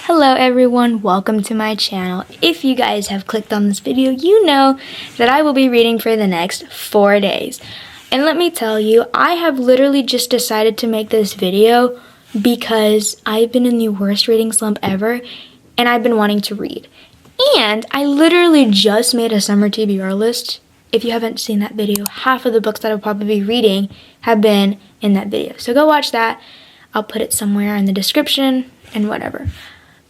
Hello everyone, welcome to my channel. If you guys have clicked on this video, you know that I will be reading for the next 4 days. And let me tell you, I have literally just decided to make this video because I've been in the worst reading slump ever and I've been wanting to read. And I literally just made a summer TBR list. If you haven't seen that video, half of the books that I'll probably be reading have been in that video. So go watch that. I'll put it somewhere in the description and whatever.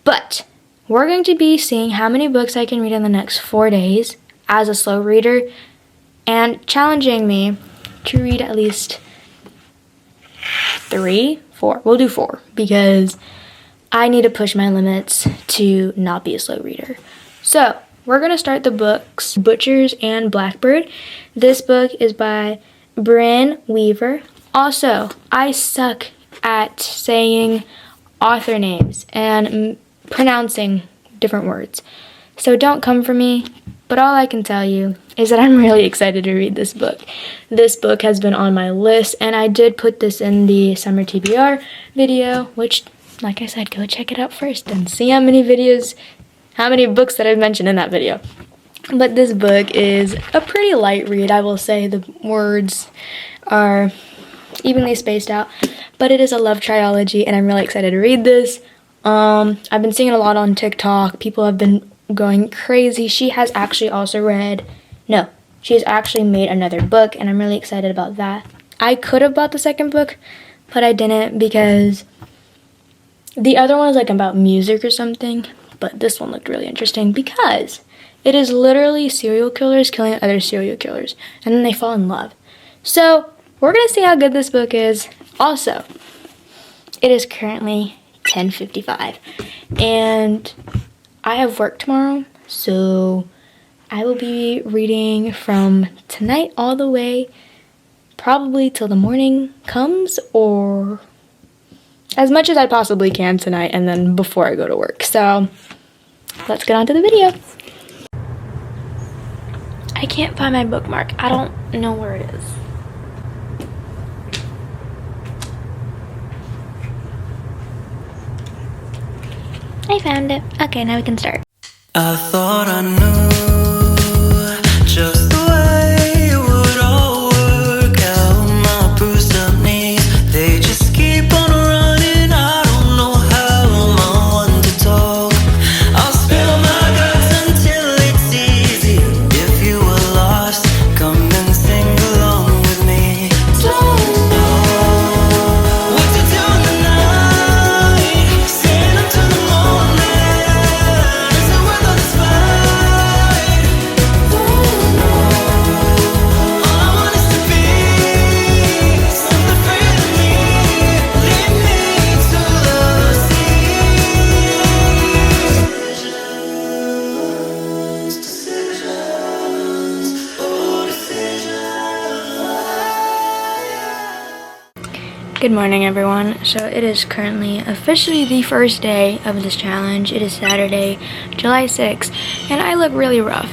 But we're going to be seeing how many books I can read in the next 4 days as a slow reader and challenging me to read at least 3, 4. We'll do 4 because I need to push my limits to not be a slow reader. So we're going to start the books Butchers and Blackbird. This book is by Brynne Weaver. Also, I suck at saying author names and pronouncing different words. So don't come for me, but all I can tell you is that I'm really excited to read this book. This book has been on my list, and I did put this in the summer TBR video, which, like I said, go check it out first and see how many books that I've mentioned in that video. But this book is a pretty light read, I will say. The words are evenly spaced out, but it is a love trilogy, and I'm really excited to read this. I've been seeing it a lot on TikTok. People have been going crazy. She has actually made another book, and I'm really excited about that. I could have bought the second book, but I didn't because the other one is like about music or something, but this one looked really interesting because it is literally serial killers killing other serial killers, and then they fall in love. So we're gonna see how good this book is. Also, it is currently 10:55 and I have work tomorrow, so I will be reading from tonight all the way probably till the morning comes, or as much as I possibly can tonight and then before I go to work. So let's get on to the video. I can't find my bookmark. I don't know where it is. I found it. Okay, now we can start. I thought I knew just the way it would all work out. My bruised up knees, they just keep on running. I don't know how I'm one to talk. I'll spill my guts until it's easy. If you were lost, come and sing along with me. Don't know what to do in the night, staying up till the morning. Is it worth all this fight? All I want is to be something free to me. Lead me to the decisions, Good morning, everyone. So it is currently officially the first day of this challenge. It is Saturday, July 6th, and I look really rough.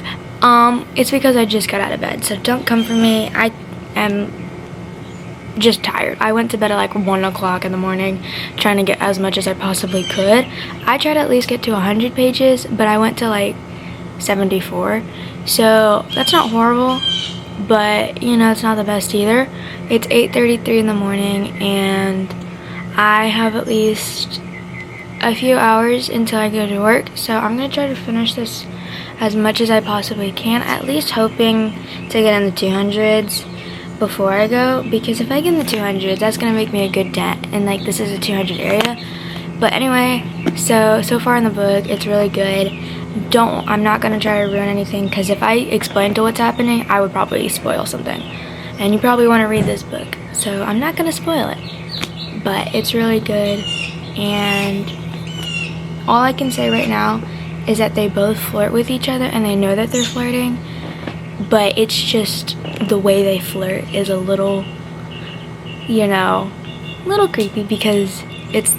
It's because I just got out of bed, so don't come for me. I am just tired. I went to bed at like 1 o'clock in the morning trying to get as much as I possibly could. I tried to at least get to 100 pages, but I went to like 74. So that's not horrible, but you know, it's not the best either. It's 8:33 in the morning and I have at least a few hours until I go to work, so I'm gonna try to finish this as much as I possibly can, at least hoping to get in the 200s before I go, because if I get in the 200s, that's gonna make me a good dent, and like this is a 200 area. But anyway, so far in the book, it's really good. I'm not gonna try to ruin anything, because if I explain to what's happening, I would probably spoil something, and you probably want to read this book, so I'm not gonna spoil it. But it's really good, and all I can say right now is that they both flirt with each other and they know that they're flirting, but it's just the way they flirt is a little, you know, little creepy because it's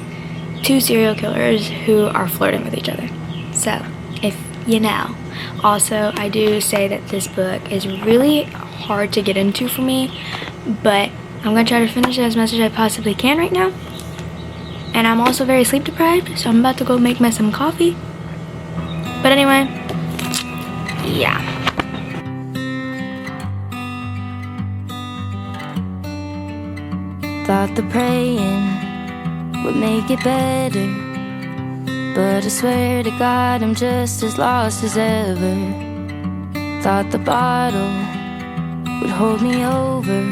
2 serial killers who are flirting with each other. So, if you know. Also, I do say that this book is really hard to get into for me, but I'm gonna try to finish it as much as I possibly can right now. and I'm also very sleep deprived, so I'm about to go make me some coffee. But anyway, yeah. Thought the praying would make it better, but I swear to God I'm just as lost as ever. Thought the bottle would hold me over,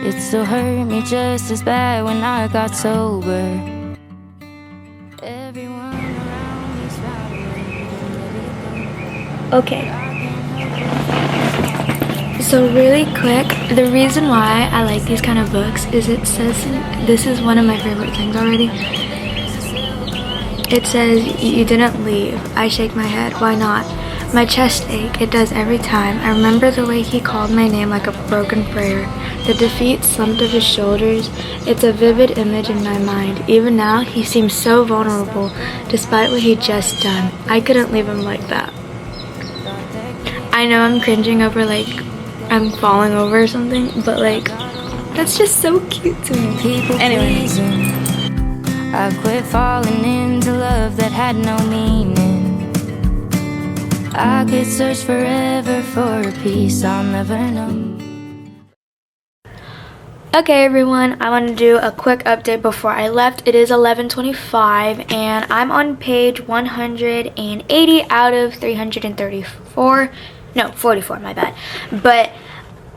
it still hurt me just as bad when I got sober. Everyone around me's far away. Okay. So really quick, the reason why I like these kind of books is it says, this is one of my favorite things already. It says, "You didn't leave." I shake my head. Why not? My chest ache. It does every time. I remember the way he called my name like a broken prayer. The defeat slumped of his shoulders. It's a vivid image in my mind. Even now, he seems so vulnerable, despite what he'd just done. I couldn't leave him like that. I know I'm cringing over like I'm falling over or something, but like that's just so cute to me. Anyway, I quit falling into love that had no meaning. I could search forever for a piece I'll never know. okay everyone, I want to do a quick update before I left. It is 11:25 and I'm on page 180 out of 334. No, 44, my bad. But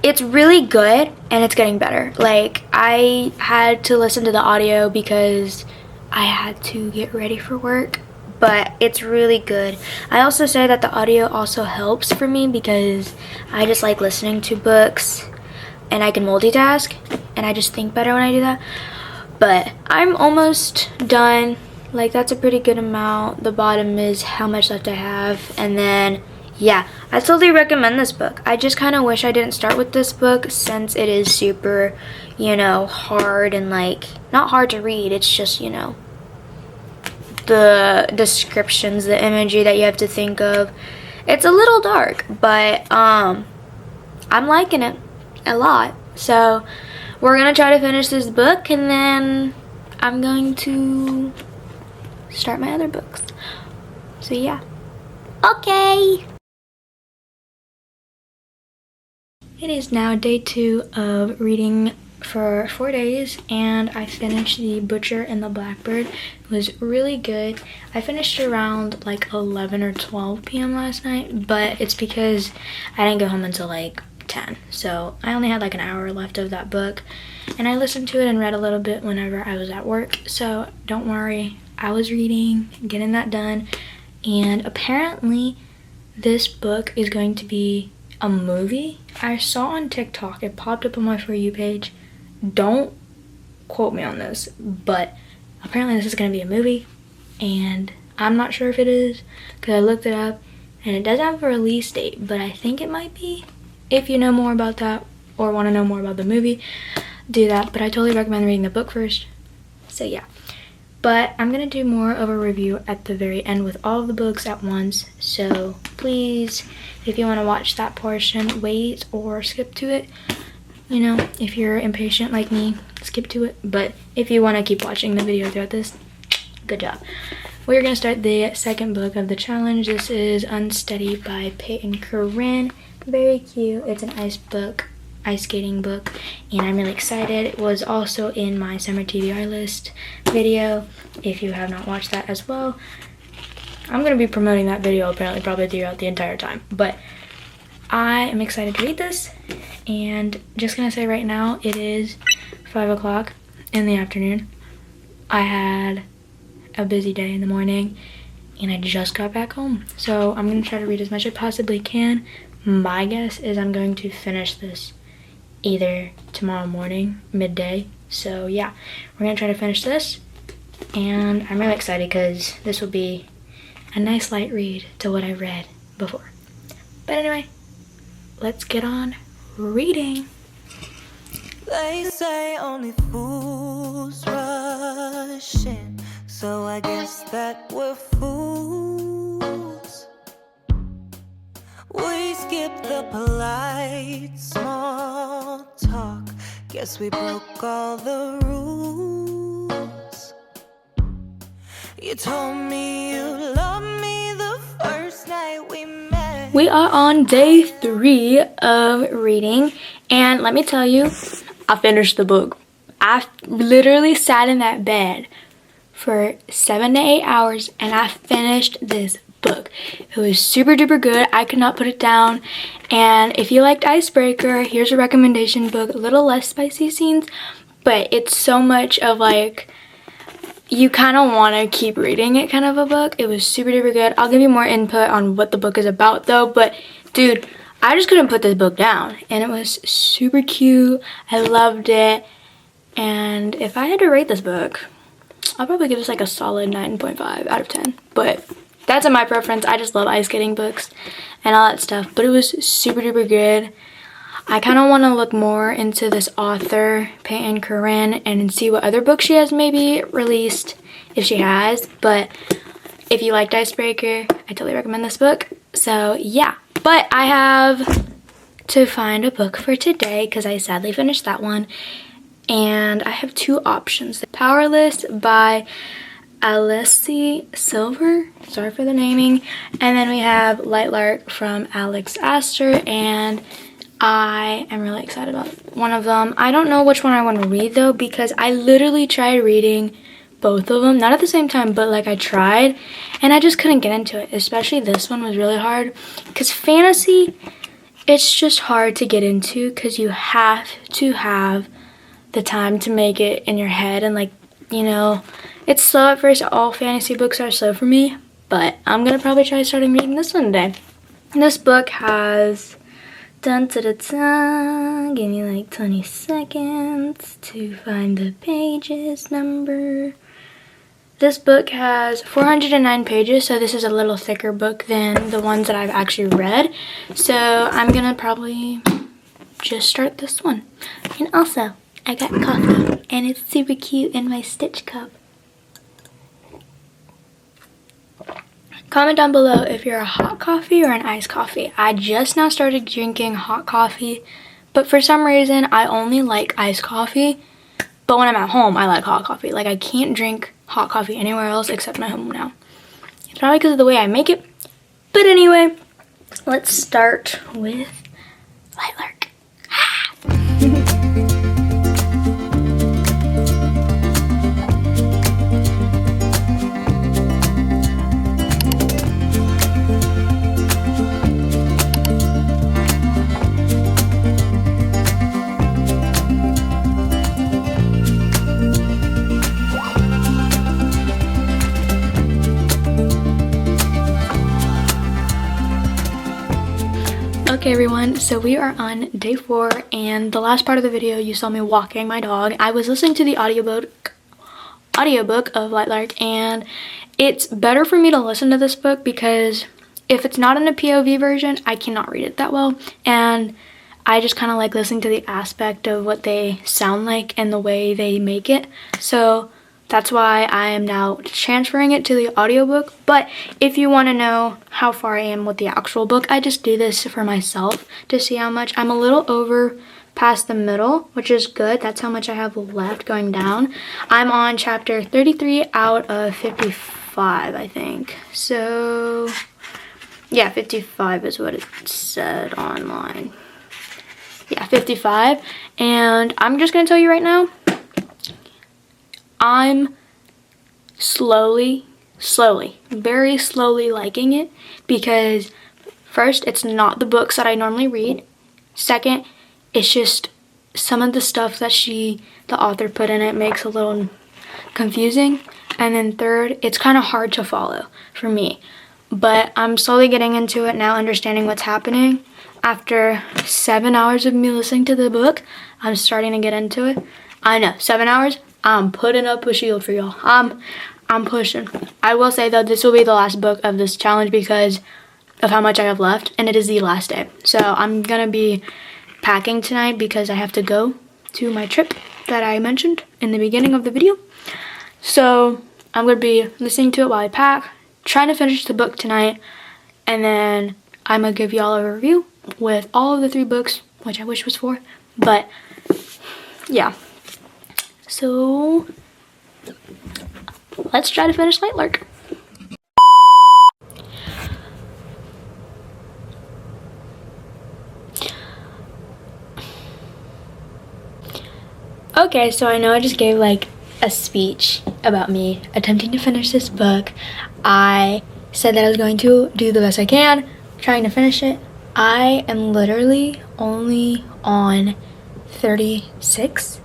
it's really good and it's getting better. Like, I had to listen to the audio because I had to get ready for work, but it's really good. I also say that the audio also helps for me because I just like listening to books and I can multitask and I just think better when I do that. But I'm almost done. Like, that's a pretty good amount. The bottom is how much left I have, and then yeah, I totally recommend this book. I just kind of wish I didn't start with this book since it is super, you know, hard and like, not hard to read. It's just, you know, the descriptions, the imagery that you have to think of. It's a little dark, but I'm liking it a lot. So we're going to try to finish this book and then I'm going to start my other books. So yeah. Okay. It is now day 2 of reading for 4 days and I finished The Butcher and the Blackbird. It was really good. I finished around like 11 or 12 p.m. last night, but it's because I didn't get home until like 10. So I only had like an hour left of that book and I listened to it and read a little bit whenever I was at work. So don't worry, I was reading, getting that done, and apparently this book is going to be a movie. I saw on TikTok, it popped up on my For You page. Don't quote me on this, but apparently this is going to be a movie and I'm not sure if it is because I looked it up and it doesn't have a release date, but I think it might be. If you know more about that or want to know more about the movie, do that, but I totally recommend reading the book first. So yeah, but I'm gonna do more of a review at the very end with all of the books at once, so please, if you want to watch that portion, wait or skip to it. You know, if you're impatient like me, skip to it, but if you want to keep watching the video throughout this, good job. We're gonna start the second book of the challenge. This is Unsteady by Peyton and Corinne. Very cute. It's an ice skating book, and I'm really excited. It was also in my summer TBR list video. If you have not watched that as well, I'm going to be promoting that video apparently probably throughout the entire time, but I am excited to read this. And just gonna say right now, it is 5 o'clock in the afternoon. I had a busy day in the morning and I just got back home, so I'm gonna try to read as much as I possibly can. My guess is I'm going to finish this either tomorrow morning, midday. So yeah, we're gonna try to finish this, and I'm really excited because this will be a nice light read to what I read before. But anyway, let's get on reading. They say only fools rush in, so I guess that we're fools. We skip the polite small talk, guess we broke all the rules. You told me you loved me the first night we met. We are on day 3 of reading, and let me tell you, I finished the book. I literally sat in that bed for 7 to 8 hours and I finished this book. It was super duper good. I could not put it down. And if you liked Icebreaker, here's a recommendation book. A little less spicy scenes, but it's so much of like, you kind of want to keep reading it kind of a book. It was super duper good. I'll give you more input on what the book is about though, but dude, I just couldn't put this book down, and it was super cute. I loved it. And if I had to rate this book, I'll probably give this like a solid 9.5 out of 10. But that's in my preference. I just love ice skating books and all that stuff. But it was super duper good. I kind of want to look more into this author, Peyton, Corinne, and see what other books she has maybe released, if she has. But if you liked Icebreaker, I totally recommend this book. So yeah. But I have to find a book for today because I sadly finished that one. And I have 2 options. Powerless by Alessi Silver. Sorry for the naming. And then we have Lightlark from Aster. And I am really excited about one of them. I don't know which one I want to read though, because I literally tried reading both of them. Not at the same time, but like I tried. And I just couldn't get into it. Especially this one was really hard. Because fantasy, it's just hard to get into because you have to have the time to make it in your head, and like, you know, it's slow at first. All fantasy books are slow for me, but I'm gonna probably try starting reading this one today. And this book has give me like 20 seconds to find the pages number. This book has 409 pages, so this is a little thicker book than the ones that I've actually read. So I'm gonna probably just start this one. And also, I got coffee, and it's super cute in my Stitch cup. Comment down below if you're a hot coffee or an iced coffee. I just now started drinking hot coffee, but for some reason, I only like iced coffee. But when I'm at home, I like hot coffee. Like, I can't drink hot coffee anywhere else except my home now. It's probably because of the way I make it. But anyway, let's start with Lightlark. Okay everyone, so we are on day 4, and the last part of the video you saw me walking my dog. I was listening to the audiobook of Lightlark, and it's better for me to listen to this book because if it's not in a POV version, I cannot read it that well, and I just kind of like listening to the aspect of what they sound like and the way they make it. So that's why I am now transferring it to the audiobook. But if you want to know how far I am with the actual book, I just do this for myself to see how much. I'm a little over past the middle, which is good. That's how much I have left going down. I'm on chapter 33 out of 55, I think. So, yeah, 55 is what it said online. Yeah, 55. And I'm just going to tell you right now, I'm very slowly liking it because first, it's not the books that I normally read. Second, it's just some of the stuff that the author put in it makes a little confusing. And then third, it's kind of hard to follow for me. But I'm slowly getting into it now, understanding what's happening. After 7 hours of me listening to the book, I'm starting to get into it. I know, 7 hours? I'm putting up a shield for y'all. I'm pushing. I will say though, this will be the last book of this challenge because of how much I have left, and it is the last day. So I'm gonna be packing tonight because I have to go to my trip that I mentioned in the beginning of the video. So I'm gonna be listening to it while I pack, trying to finish the book tonight, and then I'm gonna give y'all a review with all of the 3 books, which I wish was 4, but yeah. So let's try to finish Lightlark. Okay, so I know I just gave like a speech about me attempting to finish this book. I said that I was going to do the best I can, trying to finish it. I am literally only on 36.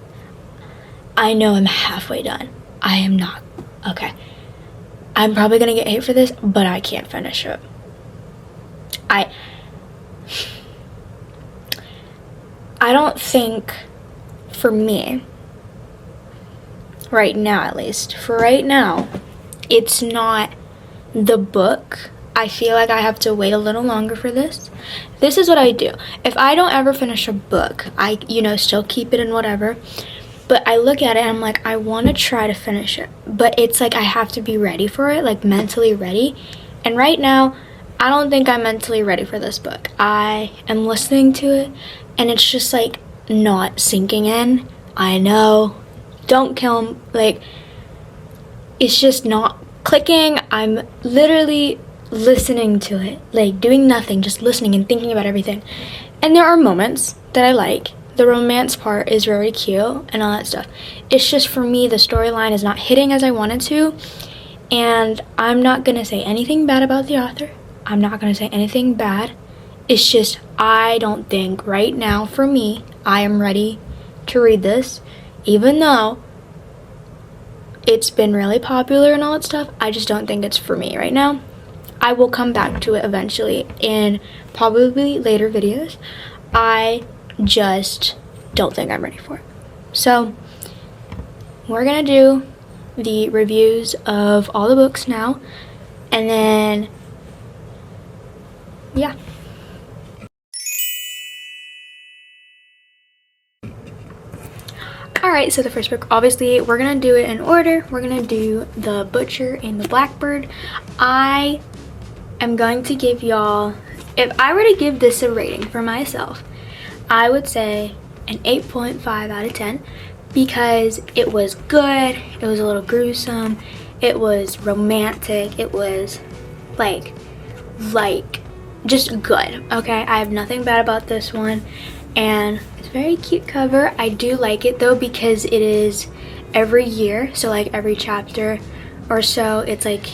I know I'm halfway done. I am not. Okay. I'm probably gonna get hate for this, but I can't finish it. I don't think, for me, right now at least, for right now, it's not the book. I feel like I have to wait a little longer for this. This is what I do. If I don't ever finish a book, I, still keep it and whatever. But I look at it and I'm like, I want to try to finish it. But it's like I have to be ready for it, like mentally ready. And right now, I don't think I'm mentally ready for this book. I am listening to it and it's just like not sinking in. I know. Don't kill him. Like, it's just not clicking. I'm literally listening to it, like doing nothing, just listening and thinking about everything. And there are moments that I like. The romance part is very cute and all that stuff. It's just, for me, the storyline is not hitting as I wanted to. And I'm not gonna say anything bad about the author. I'm not gonna say anything bad. It's just, I don't think right now, for me, I am ready to read this. Even though it's been really popular and all that stuff, I just don't think it's for me right now. I will come back to it eventually in probably later videos. I just don't think I'm ready for it. So we're gonna do the reviews of all the books now, and then yeah. Alright, so the first book, obviously we're gonna do it in order. We're gonna do The Butcher and the Blackbird. I am going to give y'all, if I were to give this a rating for myself, I would say an 8.5 out of 10, because it was good, it was a little gruesome, it was romantic, it was like just good. Okay, I have nothing bad about this one, and it's a very cute cover. I do like it though, because it is every year, so like every chapter or so it's like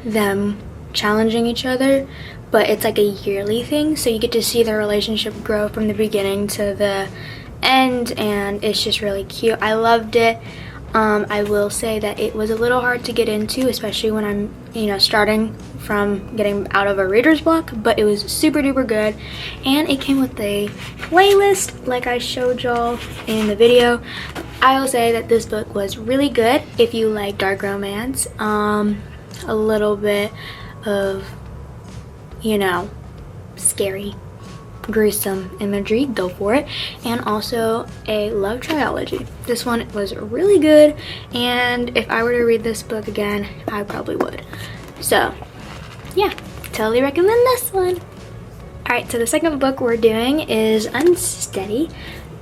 them challenging each other, but it's like a yearly thing, so you get to see their relationship grow from the beginning to the end, and it's just really cute. I loved it. I will say that it was a little hard to get into, especially when I'm starting from getting out of a reader's block, but it was super duper good. And it came with a playlist like I showed y'all in the video. I will say that this book was really good if you like dark romance, a little bit of scary, gruesome imagery, go for it. And also a love trilogy. This one was really good, and if I were to read this book again, I probably would. So yeah, totally recommend this one. Alright, so the second book we're doing is Unsteady.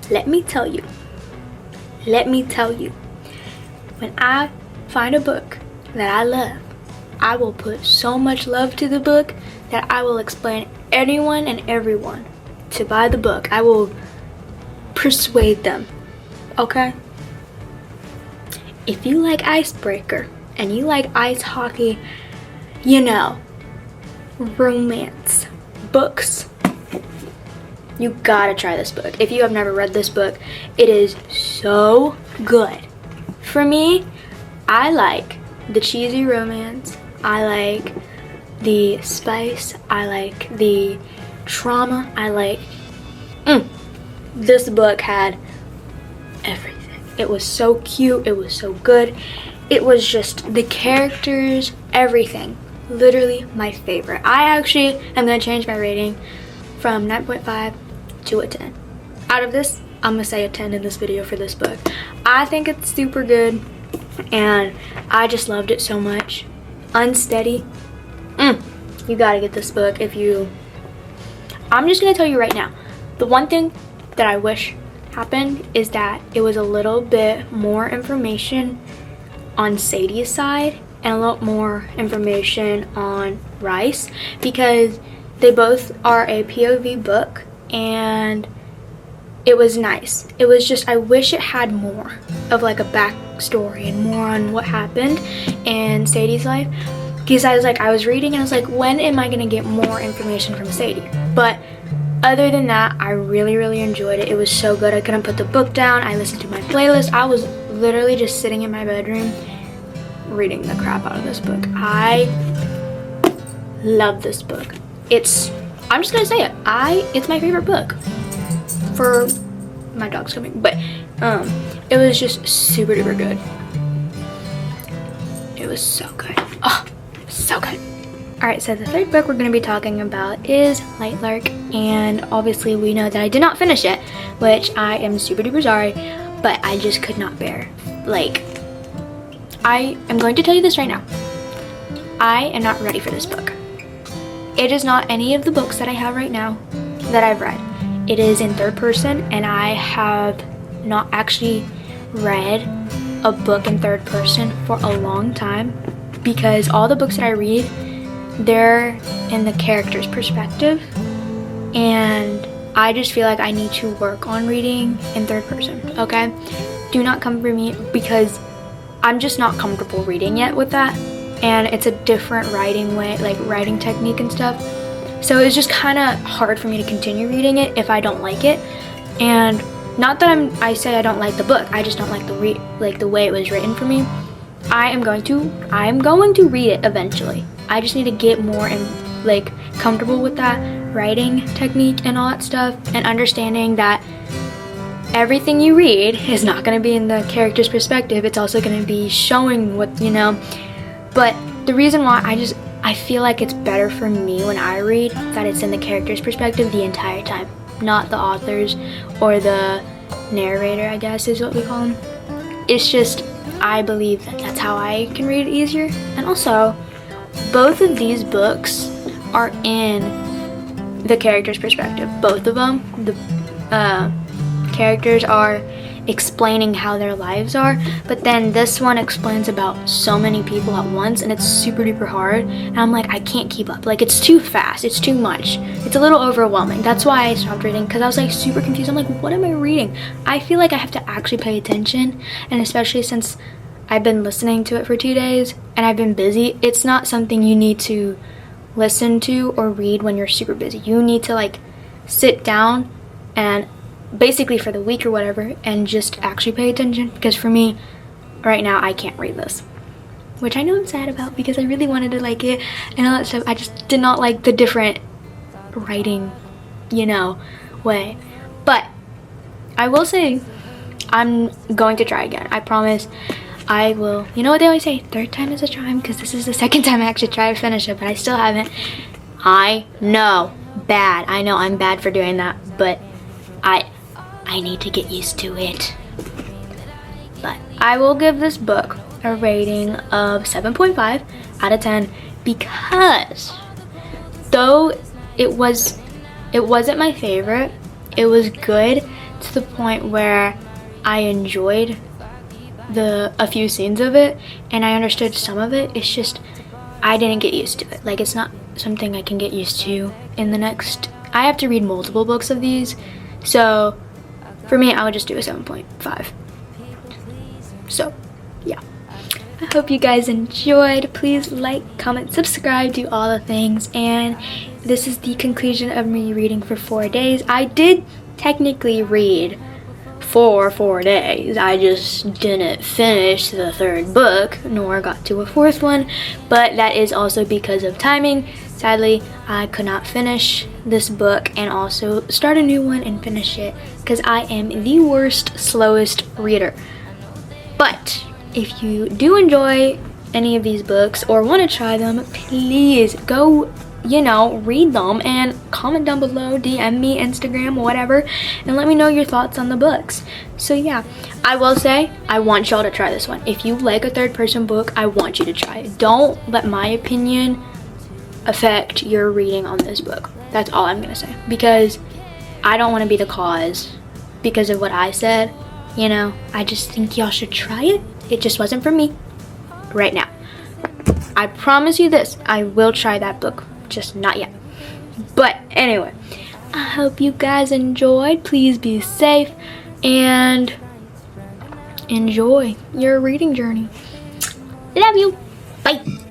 Let me tell you, when I find a book that I love, I will put so much love to the book that I will explain anyone and everyone to buy the book. I will persuade them, okay? If you like Icebreaker and you like ice hockey, romance books, you gotta try this book. If you have never read this book, it is so good. For me, I like the cheesy romance, I like the spice, I like the trauma, I like this book had everything. It was so cute, it was so good, it was just the characters, everything. Literally my favorite. I actually am gonna change my rating from 9.5 to a 10. Out of this, I'm gonna say a 10 in this video for this book. I think it's super good and I just loved it so much. Unsteady, you gotta get this book. I'm just gonna tell you right now, the one thing that I wish happened is that it was a little bit more information on Sadie's side and a lot more information on Rice, because they both are a POV book, and it was nice. It was just, I wish it had more of like a backstory and more on what happened in Sadie's life, because I was reading and I was like, when am I gonna get more information from Sadie? But other than that, I really enjoyed it. It was so good. I couldn't put the book down. I listened to my playlist. I was literally just sitting in my bedroom reading the crap out of this book. I love this book. I'm just gonna say it, it's my favorite book. For my dog's coming, but it was just super duper good. It was so good. Oh, so good. Alright, so the third book we're going to be talking about is Lightlark, and obviously we know that I did not finish it, which I am super duper sorry, but I just could not bear. Like, I am going to tell you this right now. I am not ready for this book. It is not any of the books that I have right now that I've read. It is in third person, and I have not actually read a book in third person for a long time, because all the books that I read, they're in the character's perspective, and I just feel like I need to work on reading in third person, okay? Do not come for me, because I'm just not comfortable reading yet with that, and it's a different writing way, like writing technique and stuff. So it's just kind of hard for me to continue reading it if I don't like it. And not that I say I don't like the book, I just don't like the way it was written for me. I am going to read it eventually. I just need to get more and like comfortable with that writing technique and all that stuff, and understanding that everything you read is not going to be in the character's perspective. It's also going to be showing what, you know. But the reason why I feel like it's better for me when I read that it's in the character's perspective the entire time, not the author's or the narrator, I guess is what we call him. It's just, I believe that that's how I can read it easier. And also, both of these books are in the character's perspective. Both of them, the characters are explaining how their lives are, but then this one explains about so many people at once, and it's super duper hard, and I'm like, I can't keep up. Like, it's too fast, it's too much, it's a little overwhelming. That's why I stopped reading, because I was like super confused. I'm like, what am I reading? I feel like I have to actually pay attention, and especially since I've been listening to it for 2 days and I've been busy, it's not something you need to listen to or read when you're super busy. You need to like sit down and basically for the week or whatever and just actually pay attention, because for me right now I can't read this, which I know I'm sad about, because I really wanted to like it and all that stuff. I just did not like the different writing, you know, way. But I will say I'm going to try again. I promise I will. You know what they always say, third time is a charm, because this is the second time I actually tried to finish it, but I still haven't. I know, bad. I know I'm bad for doing that, but I need to get used to it. But I will give this book a rating of 7.5 out of 10, because though it wasn't my favorite, it was good to the point where I enjoyed a few scenes of it, and I understood some of it. It's just I didn't get used to it. Like, it's not something I can get used to in the next. I have to read multiple books of these, so for me I would just do a 7.5. So yeah, I hope you guys enjoyed. Please like, comment, subscribe, do all the things. And this is the conclusion of me reading for 4 days. I did technically read for 4 days. I just didn't finish the third book, nor got to a fourth one, but that is also because of timing. Sadly, I could not finish this book and also start a new one and finish it, because I am the worst, slowest reader. But if you do enjoy any of these books or want to try them, please go, you know, read them and comment down below, DM me, Instagram, whatever, and let me know your thoughts on the books. So yeah, I will say, I want y'all to try this one. If you like a third person book, I want you to try it. Don't let my opinion affect your reading on this book. That's all I'm gonna say, because I don't want to be the cause because of what I said, you know. I just think y'all should try it. It just wasn't for me. right now. I promise you this, I will try that book, just not yet. But anyway, I hope you guys enjoyed. Please be safe and enjoy your reading journey. Love you. Bye.